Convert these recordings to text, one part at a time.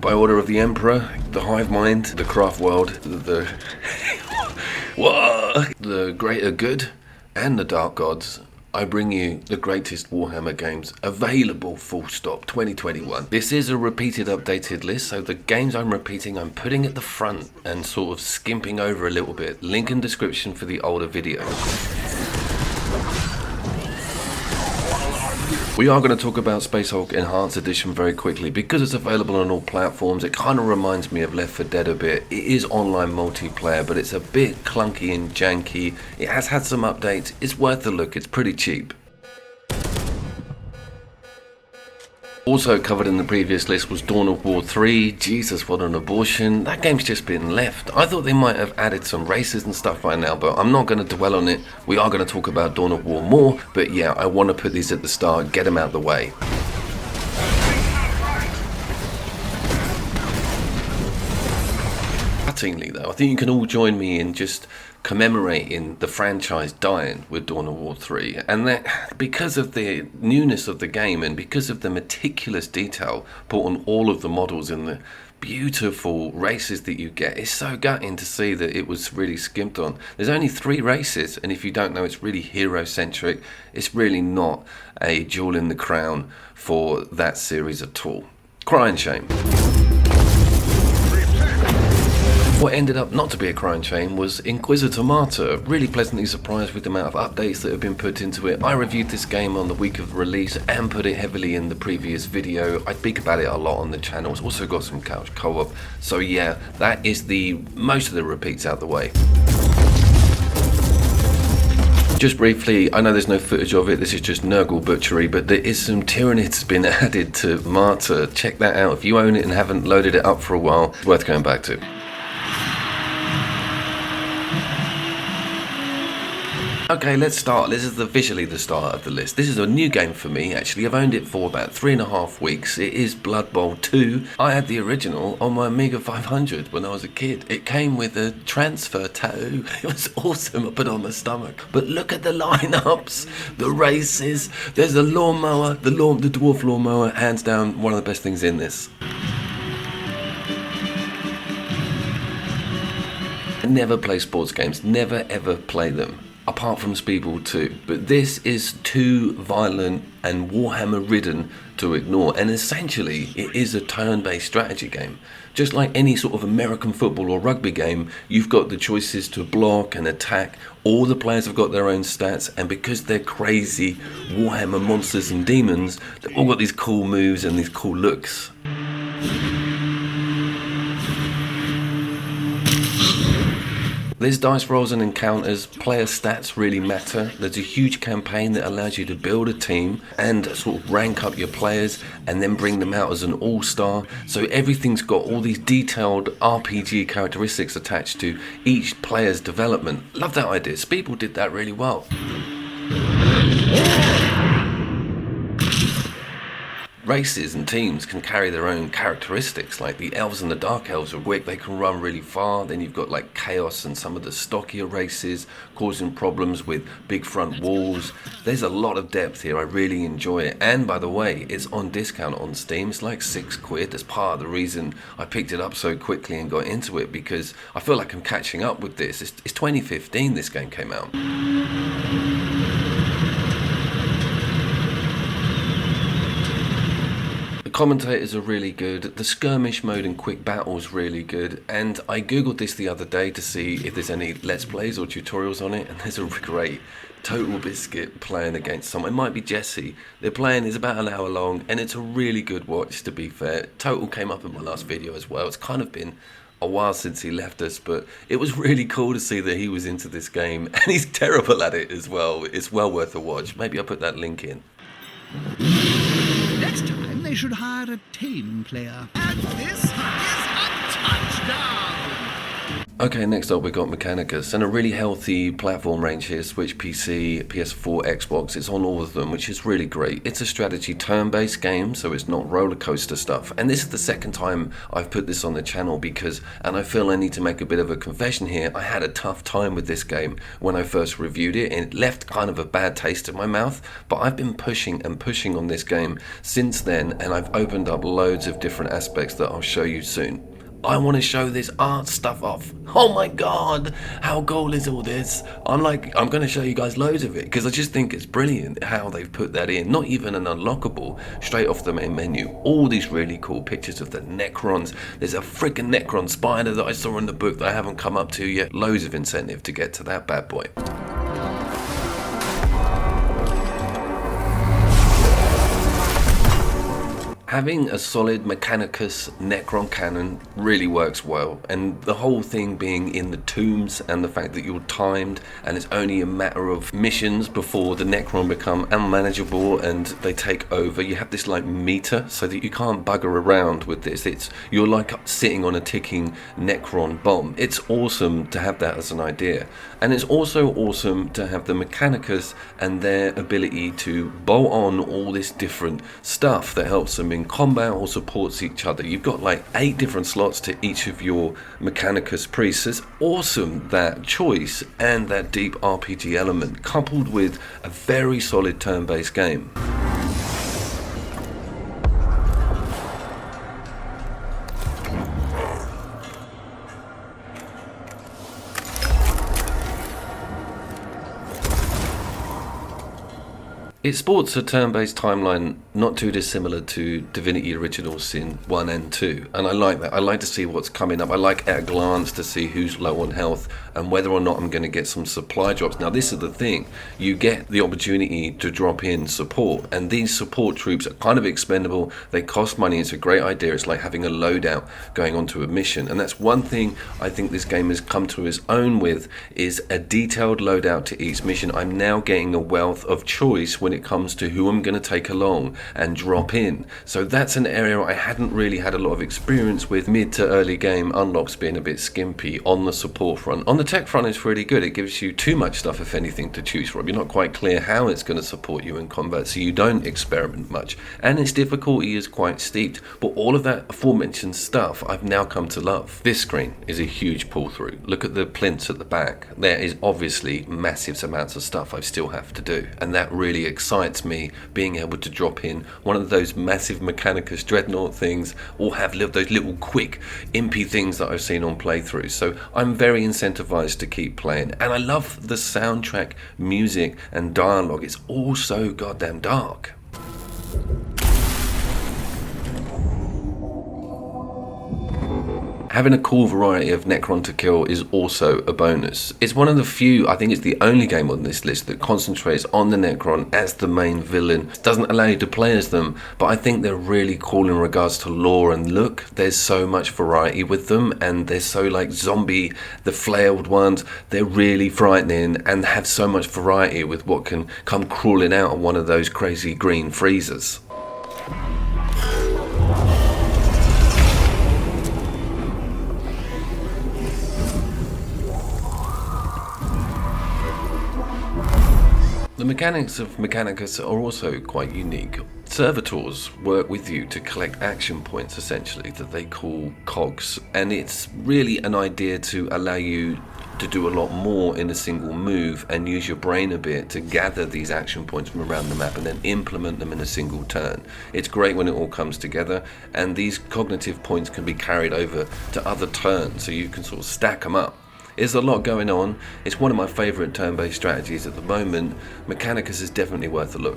By order of the Emperor, the Hive Mind, the Craft World, the Greater Good, and the Dark Gods, I bring you the greatest Warhammer games available, full stop, 2021. This is a repeated updated list, so the games I'm repeating I'm putting at the front and sort of skimping over a little bit. Link in description for the older video. We are going to talk about Space Hulk Enhanced Edition very quickly. Because it's available on all platforms, it kind of reminds me of Left 4 Dead a bit. It is online multiplayer, but it's a bit clunky and janky. It has had some updates. It's worth a look. It's pretty cheap. Also covered in the previous list was Dawn of War 3. Jesus, what an abortion. That game's just been left. I thought they might have added some races and stuff by now, but I'm not going to dwell on it. We are going to talk about Dawn of War more, but yeah, I want to put these at the start, get them out the way. Though, I think you can all join me in just commemorating the franchise dying with Dawn of War 3, and that because of the newness of the game and because of the meticulous detail put on all of the models and the beautiful races that you get, it's so gutting to see that it was really skimped on. There's only 3 races, and if you don't know, it's really hero centric. It's really not a jewel in the crown for that series at all. Crying shame. What ended up not to be a crying shame was Inquisitor Martyr. Really pleasantly surprised with the amount of updates that have been put into it. I reviewed this game on the week of release and put it heavily in the previous video. I speak about it a lot on the channel. It's also got some couch co-op. So yeah, that is most of the repeats out the way. Just briefly, I know there's no footage of it, this is just Nurgle butchery, but there is some Tyranids been added to Martyr. Check that out. If you own it and haven't loaded it up for a while, it's worth going back to. Okay, let's start. This is visually the start of the list. This is a new game for me, actually. I've owned it for about 3.5 weeks. It is Blood Bowl 2. I had the original on my Amiga 500 when I was a kid. It came with a transfer tattoo. It was awesome. I put it on my stomach. But look at the lineups, the races. There's a lawnmower, the dwarf lawnmower, hands down one of the best things in this. I never play sports games, never ever play them. Apart from Speedball 2, but this is too violent and Warhammer ridden to ignore, and essentially it is a turn-based strategy game. Just like any sort of American football or rugby game, you've got the choices to block and attack. All the players have got their own stats, and because they're crazy Warhammer monsters and demons, they've all got these cool moves and these cool looks. There's dice rolls and encounters, player stats really matter. There's a huge campaign that allows you to build a team and sort of rank up your players and then bring them out as an all-star. So everything's got all these detailed RPG characteristics attached to each player's development. Love that idea. Speedball did that really well. Races and teams can carry their own characteristics, like the elves and the dark elves are quick, they can run really far. Then you've got like chaos and some of the stockier races causing problems with big front walls. There's a lot of depth here, I really enjoy it. And by the way, it's on discount on Steam. It's like £6. That's part of the reason I picked it up so quickly and got into it, because I feel like I'm catching up with this. It's 2015 this game came out. Commentators are really good, the skirmish mode and quick battles really good, and I googled this the other day to see if there's any let's plays or tutorials on it, and there's a great Total Biscuit playing against someone. It might be Jesse. They're playing, it's about an hour long, and it's a really good watch, to be fair. Total came up in my last video as well. It's kind of been a while since he left us, but it was really cool to see that he was into this game, and he's terrible at it as well. It's well worth a watch. Maybe I'll put that link in. Next time they should hire a tame player. And this is a touchdown! Okay, next up we got Mechanicus, and a really healthy platform range here, Switch, PC, PS4, Xbox. It's on all of them, which is really great. It's a strategy turn-based game, so it's not roller coaster stuff. And this is the second time I've put this on the channel because, and I feel I need to make a bit of a confession here, I had a tough time with this game when I first reviewed it, and it left kind of a bad taste in my mouth, but I've been pushing and pushing on this game since then, and I've opened up loads of different aspects that I'll show you soon. I want to show this art stuff off. Oh my god, how cool is all this? I'm going to show you guys loads of it because I just think it's brilliant how they've put that in. Not even an unlockable, straight off the main menu. All these really cool pictures of the Necrons. There's a freaking Necron spider that I saw in the book that I haven't come up to yet. Loads of incentive to get to that bad boy. Having a solid Mechanicus Necron cannon really works well, and the whole thing being in the tombs and the fact that you're timed and it's only a matter of missions before the Necron become unmanageable and they take over. You have this like meter so that you can't bugger around with this. You're like sitting on a ticking Necron bomb. It's awesome to have that as an idea, and it's also awesome to have the Mechanicus and their ability to bolt on all this different stuff that helps them in combat or supports each other. You've got like 8 different slots to each of your Mechanicus priests. It's awesome, that choice and that deep RPG element coupled with a very solid turn-based game. It sports a turn-based timeline not too dissimilar to Divinity Original Sin 1 and 2, and I like that. I like to see what's coming up. I like at a glance to see who's low on health and whether or not I'm going to get some supply drops. Now this is the thing, you get the opportunity to drop in support, and these support troops are kind of expendable. They cost money. It's a great idea. It's like having a loadout going onto a mission, and that's one thing I think this game has come to its own with, is a detailed loadout to each mission. I'm now getting a wealth of choice when it comes to who I'm going to take along and drop in. So that's an area I hadn't really had a lot of experience with. Mid to early game unlocks being a bit skimpy on the support front. On the tech front it's really good. It gives you too much stuff, if anything, to choose from. You're not quite clear how it's going to support you in combat, so you don't experiment much, and its difficulty is quite steep. But all of that aforementioned stuff I've now come to love. This screen is a huge pull through. Look at the plinths at the back. There is obviously massive amounts of stuff I still have to do, and that really excites me, being able to drop in one of those massive Mechanicus Dreadnought things, or have those little quick impy things that I've seen on playthroughs. So I'm very incentivized to keep playing, and I love the soundtrack, music and dialogue. It's all so goddamn dark. Having a cool variety of Necron to kill is also a bonus. It's one of the few, I think it's the only game on this list that concentrates on the Necron as the main villain. It doesn't allow you to play as them, but I think they're really cool in regards to lore and look. There's so much variety with them, and they're so like zombie, the flailed ones. They're really frightening and have so much variety with what can come crawling out of one of those crazy green freezers. The mechanics of Mechanicus are also quite unique. Servitors work with you to collect action points, essentially, that they call cogs, and it's really an idea to allow you to do a lot more in a single move and use your brain a bit to gather these action points from around the map and then implement them in a single turn. It's great when it all comes together, and these cognitive points can be carried over to other turns, so you can sort of stack them up. There's a lot going on. It's one of my favourite turn-based strategies at the moment. Mechanicus is definitely worth a look.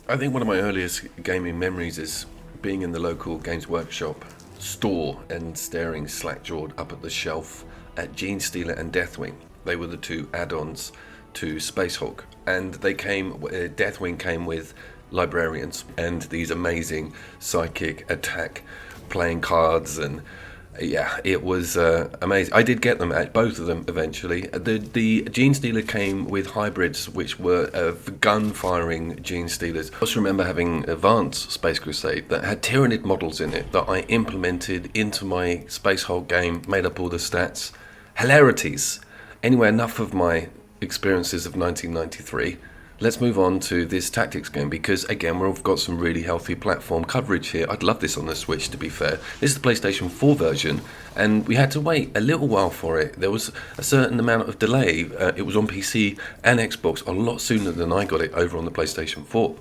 I think one of my earliest gaming memories is being in the local Games Workshop store and staring slack-jawed up at the shelf at Genestealer and Deathwing. They were the two add-ons to Spacehawk, and they came, Deathwing came with librarians and these amazing psychic attack playing cards, and yeah, it was amazing. I did get them, both of them eventually. The Gene Stealer came with hybrids, which were gun-firing Gene Stealers. I also remember having Advanced Space Crusade that had Tyrannid models in it that I implemented into my Space Hulk game, made up all the stats. Hilarities. Anyway, enough of my experiences of 1993. Let's move on to this tactics game, because again, we've got some really healthy platform coverage here. I'd love this on the Switch, to be fair. This is the PlayStation 4 version, and we had to wait a little while for it. There was a certain amount of delay. It was on PC and Xbox a lot sooner than I got it over on the PlayStation 4.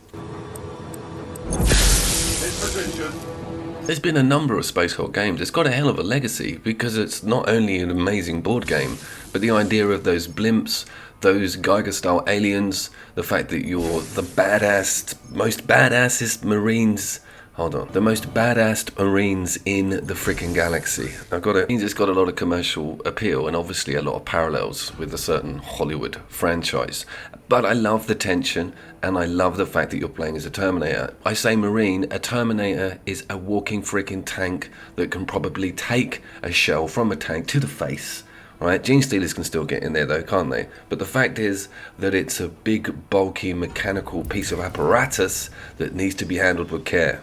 There's been a number of Space Hulk games. It's got a hell of a legacy, because it's not only an amazing board game, but the idea of those blimps, those Geiger-style aliens, the fact that you're the most badassest Marines. Hold on, the most badass Marines in the freaking galaxy. It's got a lot of commercial appeal and obviously a lot of parallels with a certain Hollywood franchise. But I love the tension, and I love the fact that you're playing as a Terminator. I say Marine, a Terminator is a walking freaking tank that can probably take a shell from a tank to the face. Right, Gene Stealers can still get in there though, can't they? But the fact is that it's a big, bulky, mechanical piece of apparatus that needs to be handled with care.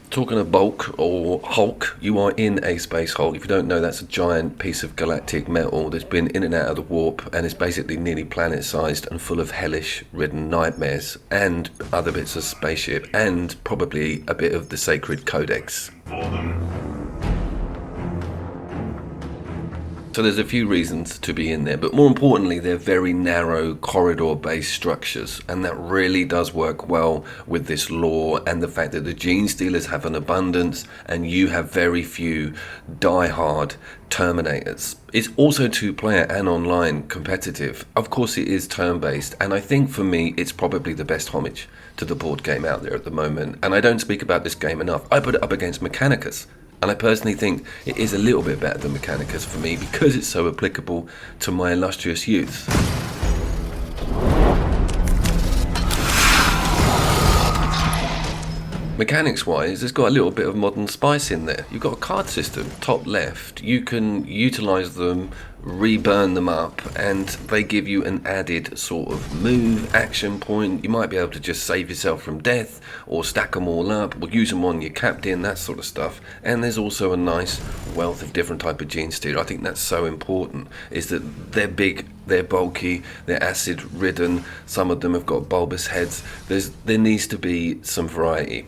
Talking of bulk or Hulk, you are in a Space Hulk. If you don't know, that's a giant piece of galactic metal that's been in and out of the warp, and is basically nearly planet-sized and full of hellish-ridden nightmares and other bits of spaceship, and probably a bit of the sacred codex. So there's a few reasons to be in there, but more importantly, they're very narrow corridor-based structures, and that really does work well with this lore and the fact that the Gene Stealers have an abundance and you have very few die-hard Terminators. It's also two-player and online competitive. Of course it is turn-based, and I think for me it's probably the best homage to the board game out there at the moment, and I don't speak about this game enough. I put it up against Mechanicus. And I personally think it is a little bit better than Mechanicus for me, because it's so applicable to my illustrious youth. Mechanics wise, it's got a little bit of modern spice in there. You've got a card system, top left. You can utilise them, re-burn them up, and they give you an added sort of move, action point. You might be able to just save yourself from death, or stack them all up, or use them on your captain, that sort of stuff. And there's also a nice wealth of different type of Gene Stealer. I think that's so important, is that they're big, they're bulky, they're acid ridden, some of them have got bulbous heads. There needs to be some variety.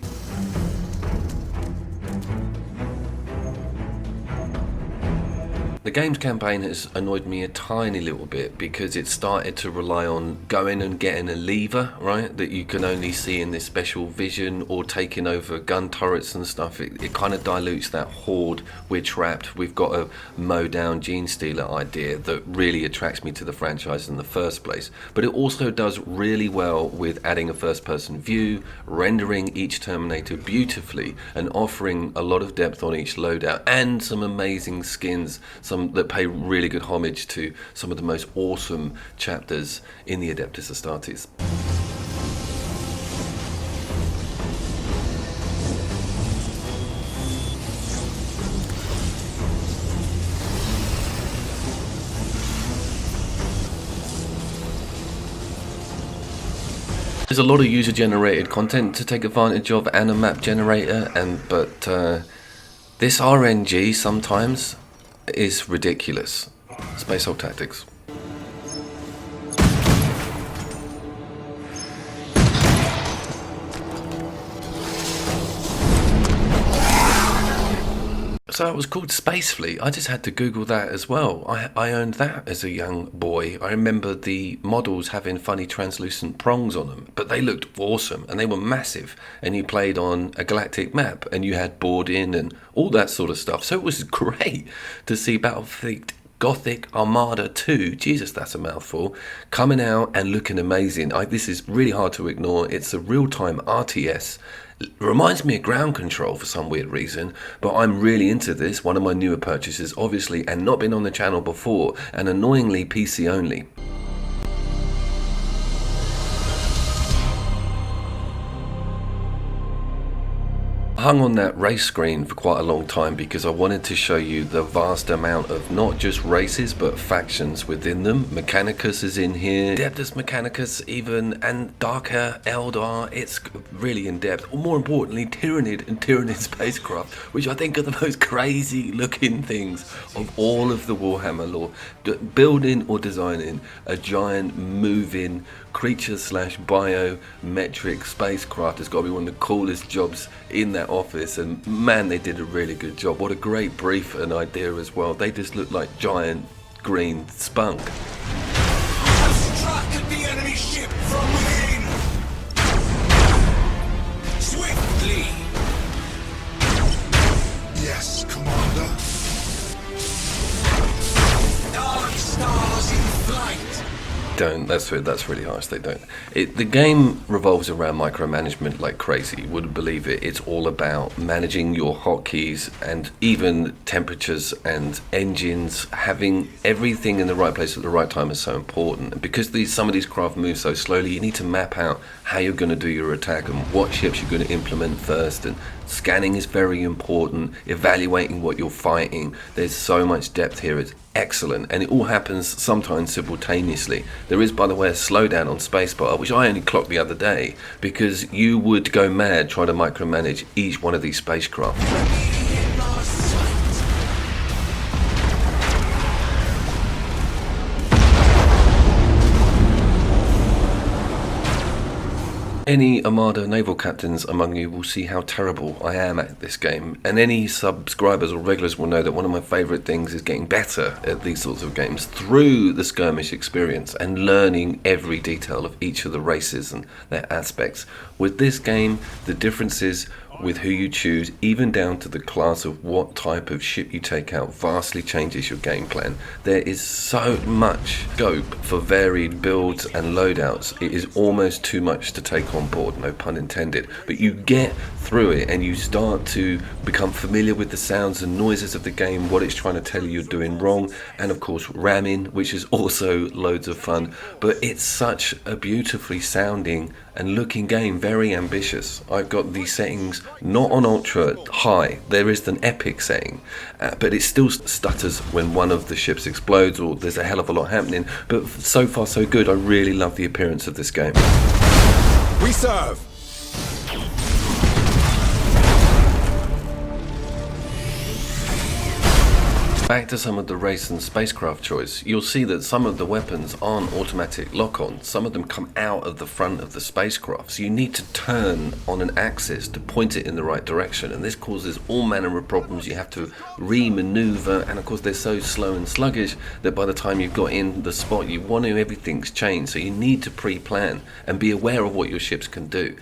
The game's campaign has annoyed me a tiny little bit, because it started to rely on going and getting a lever, right, that you can only see in this special vision, or taking over gun turrets and stuff. It kind of dilutes that horde, we're trapped, we've got a mow down Gene Stealer idea that really attracts me to the franchise in the first place. But it also does really well with adding a first person view, rendering each Terminator beautifully, and offering a lot of depth on each loadout, and some amazing skins, some that pay really good homage to some of the most awesome chapters in the Adeptus Astartes. There's a lot of user-generated content to take advantage of, and a map generator, but this RNG sometimes is ridiculous. Space Hulk Tactics. So it was called Space Fleet. I just had to Google that as well. I owned that as a young boy. I remember the models having funny translucent prongs on them, but they looked awesome and they were massive. And you played on a galactic map and you had board-in and all that sort of stuff. So it was great to see Battlefleet Gothic Armada 2, Jesus, that's a mouthful, coming out and looking amazing. This is really hard to ignore. It's a real-time RTS. It reminds me of Ground Control for some weird reason, but I'm really into this. One of my newer purchases, obviously, and not been on the channel before, and annoyingly PC only. hung on that race screen for quite a long time because I wanted to show you the vast amount of not just races but factions within them. Mechanicus is in here, Adeptus Mechanicus even, and Darker Eldar. It's really in depth. Or more importantly, Tyrannid and Tyrannid spacecraft, which I think are the most crazy looking things of all of the Warhammer lore. Building or designing a giant moving creature slash biometric spacecraft has got to be one of the coolest jobs in that office, and man, they did a really good job. What a great brief and idea as well. They just look like giant green spunk. Struck at the enemy ship from within. Swiftly. Yes, Commander. Dark stars in flight. Don't. That's really harsh. They don't. The game revolves around micromanagement like crazy. You wouldn't believe it. It's all about managing your hotkeys and even temperatures and engines. Having everything in the right place at the right time is so important. And because some of these craft move so slowly, you need to map out how you're going to do your attack and what ships you're going to implement first. And scanning is very important. Evaluating what you're fighting. There's so much depth here. It's excellent, and it all happens sometimes simultaneously. There is, by the way, a slowdown on spacebar, which I only clocked the other day, because you would go mad trying to micromanage each one of these spacecraft. Any Armada naval captains among you will see how terrible I am at this game, and any subscribers or regulars will know that one of my favourite things is getting better at these sorts of games through the skirmish experience and learning every detail of each of the races and their aspects. With this game, the differences with who you choose, even down to the class of what type of ship you take out, vastly changes your game plan. There is so much scope for varied builds and loadouts. It is almost too much to take on board, no pun intended, but you get through it and you start to become familiar with the sounds and noises of the game, what it's trying to tell you you're doing wrong, and of course ramming, which is also loads of fun. But it's such a beautifully sounding and looking game, very ambitious. I've got these settings not on ultra high. There is an epic setting, but it still stutters when one of the ships explodes or there's a hell of a lot happening. But so far so good. I really love the appearance of this game. We serve. Back to some of the race and spacecraft choice, you'll see that some of the weapons aren't automatic lock-on. Some of them come out of the front of the spacecraft, so you need to turn on an axis to point it in the right direction, and this causes all manner of problems. You have to re-maneuver, and of course they're so slow and sluggish that by the time you've got in the spot you want to, everything's changed. So you need to pre-plan and be aware of what your ships can do.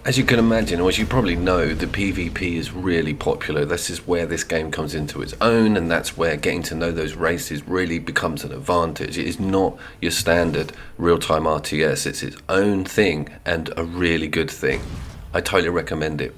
As you can imagine, or as you probably know, the PvP is really popular. This is where this game comes into its own, and that's where getting to know those races really becomes an advantage. It is not your standard real-time RTS. It's its own thing, and a really good thing. I totally recommend it.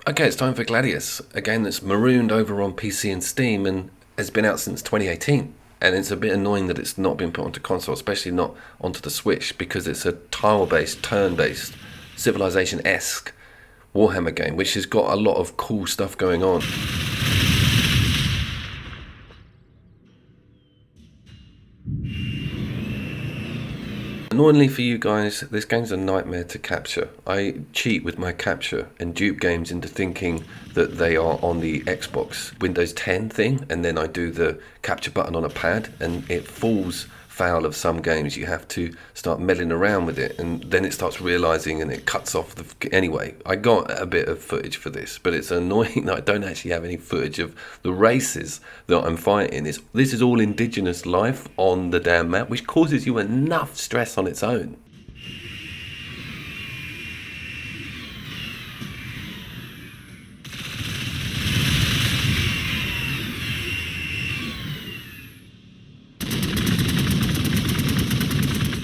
Okay, it's time for Gladius, a game that's marooned over on PC and Steam and has been out since 2018. And it's a bit annoying that it's not been put onto console, especially not onto the Switch, because it's a tile-based, turn-based, Civilization-esque Warhammer game, which has got a lot of cool stuff going on. Annoyingly for you guys, this game's a nightmare to capture. I cheat with my capture and dupe games into thinking that they are on the Xbox Windows 10 thing, and then I do the capture button on a pad and it falls foul of some games. You have to start meddling around with it, and then it starts realizing and it cuts off the... Anyway, I got a bit of footage for this, but it's annoying that I don't actually have any footage of the races that I'm fighting. This is all indigenous life on the damn map, which causes you enough stress on its own.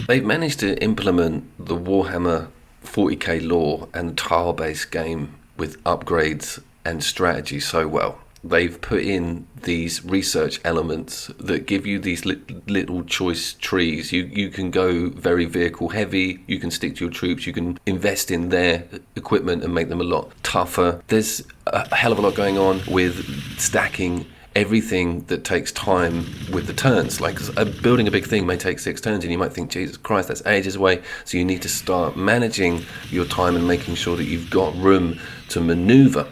They've managed to implement the Warhammer 40k lore and tile-based game with upgrades and strategy so well. They've put in these research elements that give you these little choice trees. You can go very vehicle heavy, you can stick to your troops, you can invest in their equipment and make them a lot tougher. There's a hell of a lot going on with stacking everything that takes time with the turns. Like building a big thing may take 6 turns and you might think, Jesus Christ, that's ages away. So you need to start managing your time and making sure that you've got room to maneuver.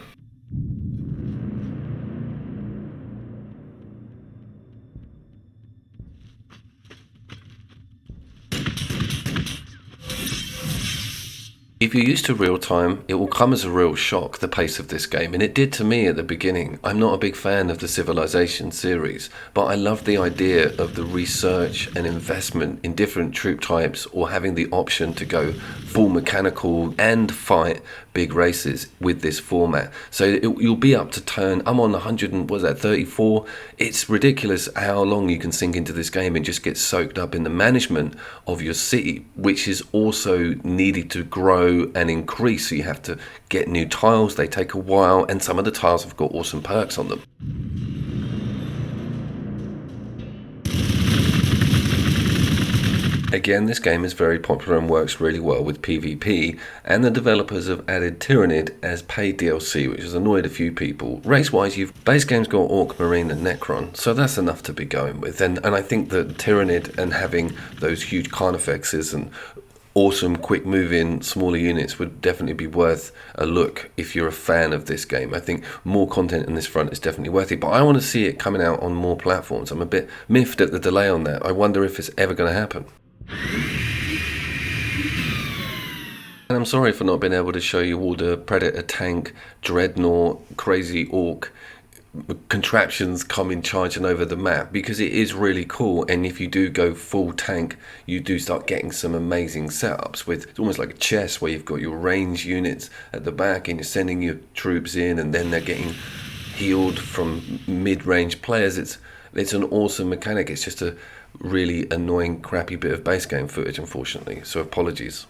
If you're used to real time, it will come as a real shock, the pace of this game, and it did to me at the beginning. I'm not a big fan of the Civilization series, but I love the idea of the research and investment in different troop types, or having the option to go full mechanical and fight big races with this format. So you'll be up to turn, I'm on 34. It's ridiculous how long you can sink into this game and just get soaked up in the management of your city, which is also needed to grow and increase. So you have to get new tiles, they take a while, and some of the tiles have got awesome perks on them. Again, this game is very popular and works really well with PvP, and the developers have added Tyrannid as paid DLC, which has annoyed a few people. Race-wise, base game's got Orc, Marine and Necron, so that's enough to be going with. And I think that Tyrannid and having those huge Carnifexes and awesome quick moving smaller units would definitely be worth a look if you're a fan of this game. I think more content in this front is definitely worth it, but I want to see it coming out on more platforms. I'm a bit miffed at the delay on that. I wonder if it's ever going to happen. And I'm sorry for not being able to show you all the Predator tank, Dreadnought, crazy Orc contraptions coming charging over the map, because it is really cool. And if you do go full tank, you do start getting some amazing setups with, it's almost like a chess where you've got your range units at the back and you're sending your troops in and then they're getting healed from mid-range players. It's an awesome mechanic. It's just a really annoying crappy bit of base game footage, unfortunately, so apologies.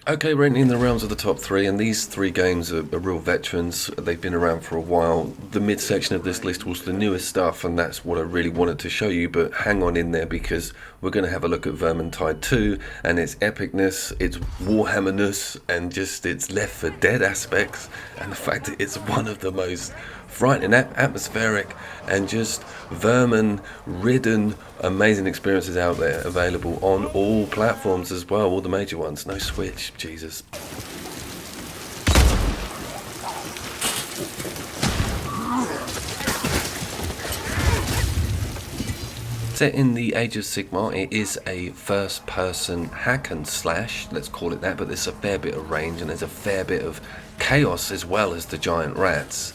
Okay, we're in the realms of the top 3, and these 3 games are real veterans. They've been around for a while. The mid-section of this list was the newest stuff, and that's what I really wanted to show you, but hang on in there because we're going to have a look at Vermintide 2 and its epicness, its Warhammerness, and just its Left 4 Dead aspects, and the fact that it's one of the most frightening, atmospheric, and just vermin-ridden, amazing experiences out there, available on all platforms as well, all the major ones. No Switch, Jesus. Set in the Age of Sigma, it is a first-person hack and slash, let's call it that, but there's a fair bit of range and there's a fair bit of chaos as well as the giant rats.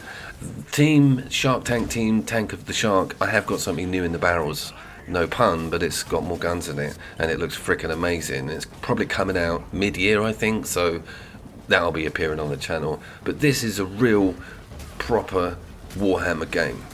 Team Shark Tank Team Tank of the Shark, I have got something new in the barrels, no pun, but it's got more guns in it and it looks freaking amazing. It's probably coming out mid-year, I think, so that'll be appearing on the channel. But this is a real proper Warhammer game.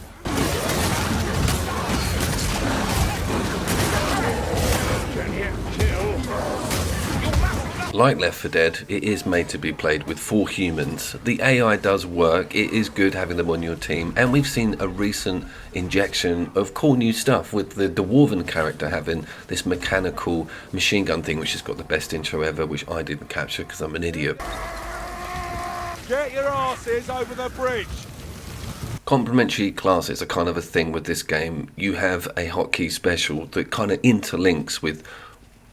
Like Left 4 Dead, it is made to be played with 4 humans. The AI does work, it is good having them on your team, and we've seen a recent injection of cool new stuff with the Dwarven character having this mechanical machine gun thing, which has got the best intro ever, which I didn't capture because I'm an idiot. Get your asses over the bridge! Complementary classes are kind of a thing with this game. You have a hotkey special that kind of interlinks with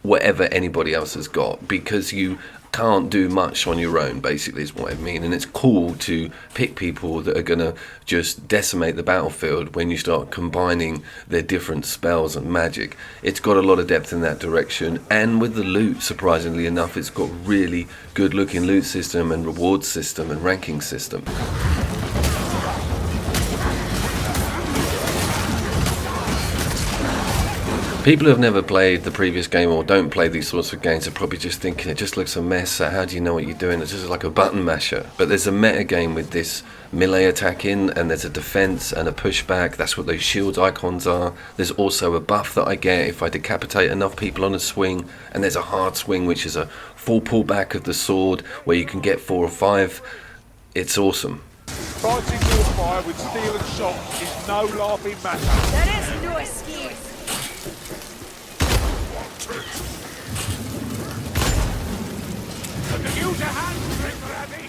whatever anybody else has got, because you can't do much on your own, basically is what I mean. And it's cool to pick people that are gonna just decimate the battlefield when you start combining their different spells and magic. It's got a lot of depth in that direction, and with the loot, surprisingly enough, it's got really good looking loot system and reward system and ranking system. People who have never played the previous game or don't play these sorts of games are probably just thinking it just looks a mess. So how do you know what you're doing? It's just like a button masher. But there's a meta game with this melee attack in, and there's a defense and a pushback. That's what those shields icons are. There's also a buff that I get if I decapitate enough people on a swing, and there's a hard swing, which is a full pullback of the sword where you can get 4 or 5. It's awesome. Fighting your fire with steel and shot is no laughing matter. There is no excuse. Use your hands, Ready?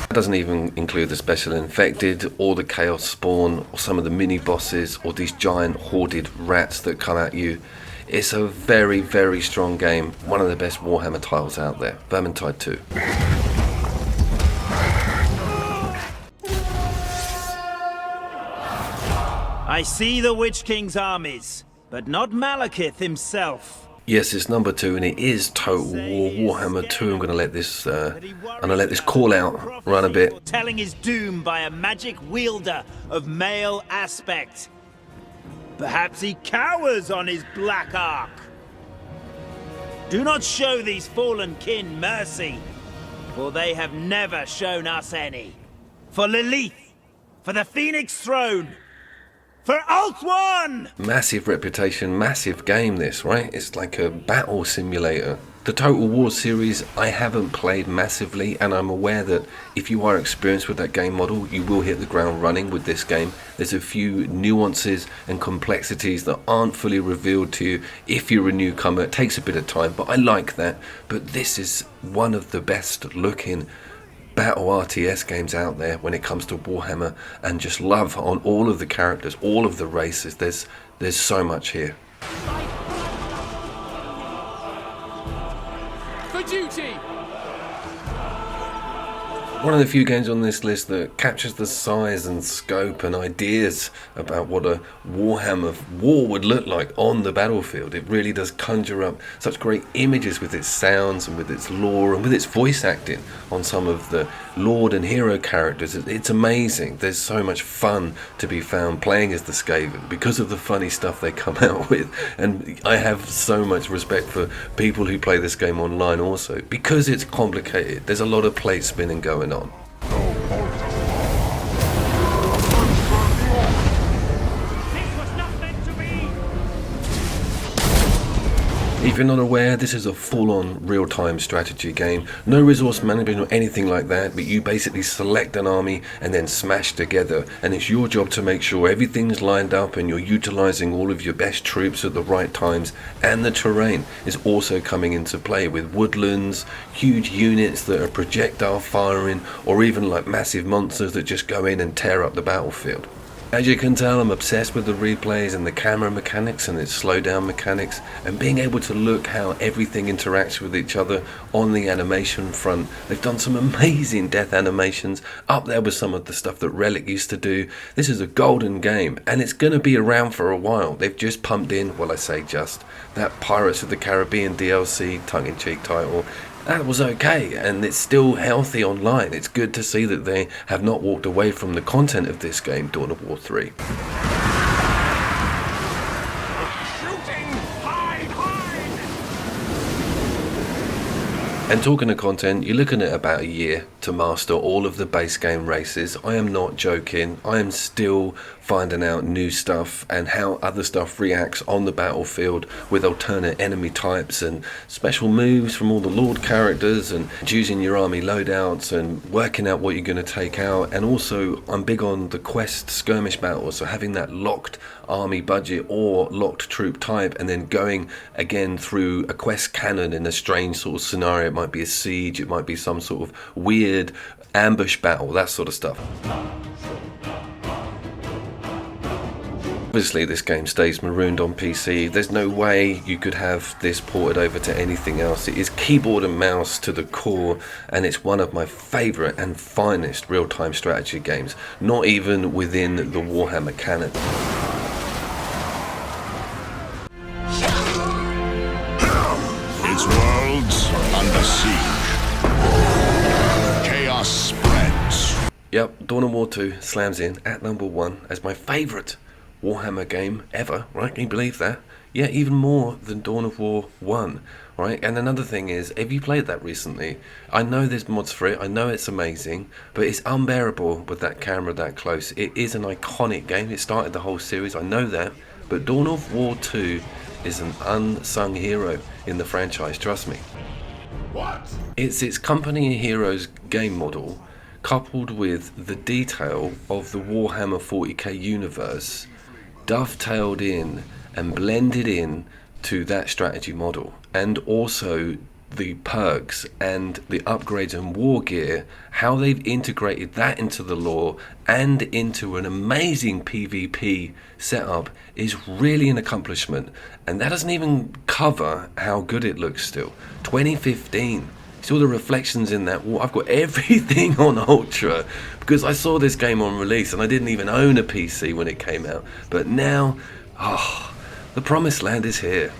That doesn't even include the special infected or the chaos spawn or some of the mini bosses or these giant hoarded rats that come at you. It's a very, very strong game. One of the best Warhammer titles out there. Vermintide 2. I see the Witch King's armies, but not Malekith himself. Yes, it's number 2, and it is Total War Warhammer 2. I'm gonna let this call out run a bit. Telling his doom by a magic wielder of male aspect. Perhaps he cowers on his black ark. Do not show these fallen kin mercy, for they have never shown us any. For Lilith, for the Phoenix Throne, for Alt One! Massive reputation, massive game this, right? It's like a battle simulator. The Total War series I haven't played massively, and I'm aware that if you are experienced with that game model, you will hit the ground running with this game. There's a few nuances and complexities that aren't fully revealed to you if you're a newcomer. It takes a bit of time, but I like that. But this is one of the best looking battle RTS games out there when it comes to Warhammer, and just love on all of the characters, all of the races. There's so much here. For duty! One of the few games on this list that captures the size and scope and ideas about what a Warhammer war would look like on the battlefield. It really does conjure up such great images with its sounds and with its lore and with its voice acting on some of the Lord and hero characters. It's amazing. There's so much fun to be found playing as the Skaven because of the funny stuff they come out with. And I have so much respect for people who play this game online also, because it's complicated. There's a lot of plate spinning going on. If you're not aware, this is a full-on real-time strategy game. No resource management or anything like that, but you basically select an army and then smash together, and it's your job to make sure everything's lined up and you're utilizing all of your best troops at the right times. And the terrain is also coming into play with woodlands, huge units that are projectile firing, or even like massive monsters that just go in and tear up the battlefield. As you can tell, I'm obsessed with the replays and the camera mechanics and its slowdown mechanics, and being able to look how everything interacts with each other on the animation front. They've done some amazing death animations, up there with some of the stuff that Relic used to do. This is a golden game, and it's going to be around for a while. They've just pumped in, well, I say just, that Pirates of the Caribbean DLC, tongue-in-cheek title. That was okay, and it's still healthy online. It's good to see that they have not walked away from the content of this game, Dawn of War 3. Shooting! Hide! Hide! And talking of content, you're looking at about a year to master all of the base game races. I am not joking. I am still finding out new stuff and how other stuff reacts on the battlefield with alternate enemy types and special moves from all the Lord characters, and choosing your army loadouts and working out what you're going to take out. And also, I'm big on the quest skirmish battles, so having that locked army budget or locked troop type, and then going again through a quest canon in a strange sort of scenario. It might be a siege, it might be some sort of weird ambush battle, that sort of stuff. Obviously this game stays marooned on PC. There's no way you could have this ported over to anything else. It is keyboard and mouse to the core, and it's one of my favourite and finest real-time strategy games, not even within the Warhammer canon. Its worlds under siege. Chaos spreads. Yep, Dawn of War 2 slams in at number 1 as my favourite Warhammer game ever, right? Can you believe that? Yeah, even more than Dawn of War 1, right? And another thing is, have you played that recently? I know there's mods for it, I know it's amazing, but it's unbearable with that camera that close. It is an iconic game, it started the whole series, I know that, but Dawn of War 2 is an unsung hero in the franchise, trust me. What? It's its company heroes game model, coupled with the detail of the Warhammer 40k universe, dovetailed in and blended in to that strategy model, and also the perks and the upgrades and war gear, how they've integrated that into the lore and into an amazing PvP setup is really an accomplishment. And that doesn't even cover how good it looks still. 2015, see all the reflections in that wall. I've got everything on Ultra because I saw this game on release and I didn't even own a PC when it came out, but now, the promised land is here.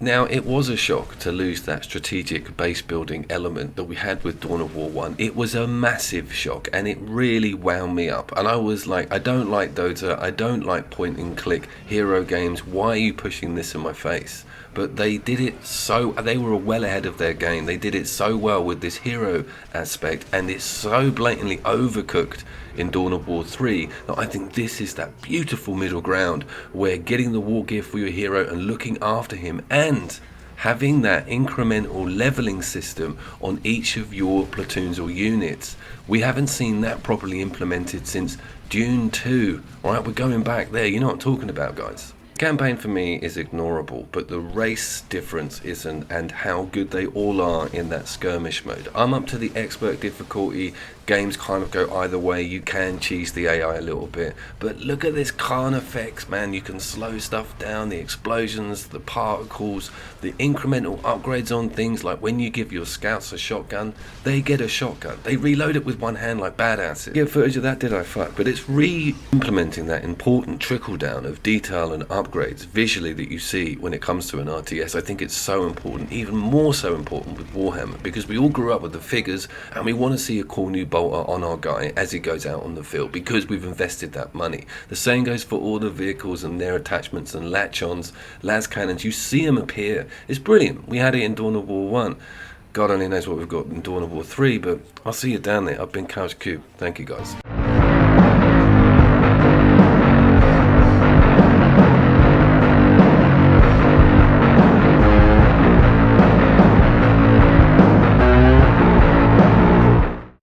Now, it was a shock to lose that strategic base building element that we had with Dawn of War 1. It was a massive shock and it really wound me up. And I was like, I don't like Dota, I don't like point and click hero games, why are you pushing this in my face? But they did it so, they were well ahead of their game. They did it so well with this hero aspect, and it's so blatantly overcooked in Dawn of War 3 that I think this is that beautiful middle ground where getting the war gear for your hero and looking after him and having that incremental leveling system on each of your platoons or units. We haven't seen that properly implemented since Dune 2. Alright, we're going back there, you know what I'm talking about, guys. Campaign for me is ignorable, but the race difference isn't, and how good they all are in that skirmish mode. I'm up to the expert difficulty. Games kind of go either way. You can cheese the AI a little bit, but look at this Khan effects, man. You can slow stuff down, the explosions, the particles, the incremental upgrades on things, like when you give your scouts a shotgun, they get a shotgun. They reload it with one hand like badasses. Get footage of that, did I fuck? But it's re-implementing that important trickle down of detail and upgrades visually that you see when it comes to an RTS. I think it's so important, even more so important with Warhammer, because we all grew up with the figures and we want to see a cool new bolter on our guy as he goes out on the field because we've invested that money. The same goes for all the vehicles and their attachments and latch-ons, las cannons. You see them appear. It's brilliant. We had it in Dawn of War 1. God only knows what we've got in Dawn of War 3, but I'll see you down there. I've been Couch Cube. Thank you, guys.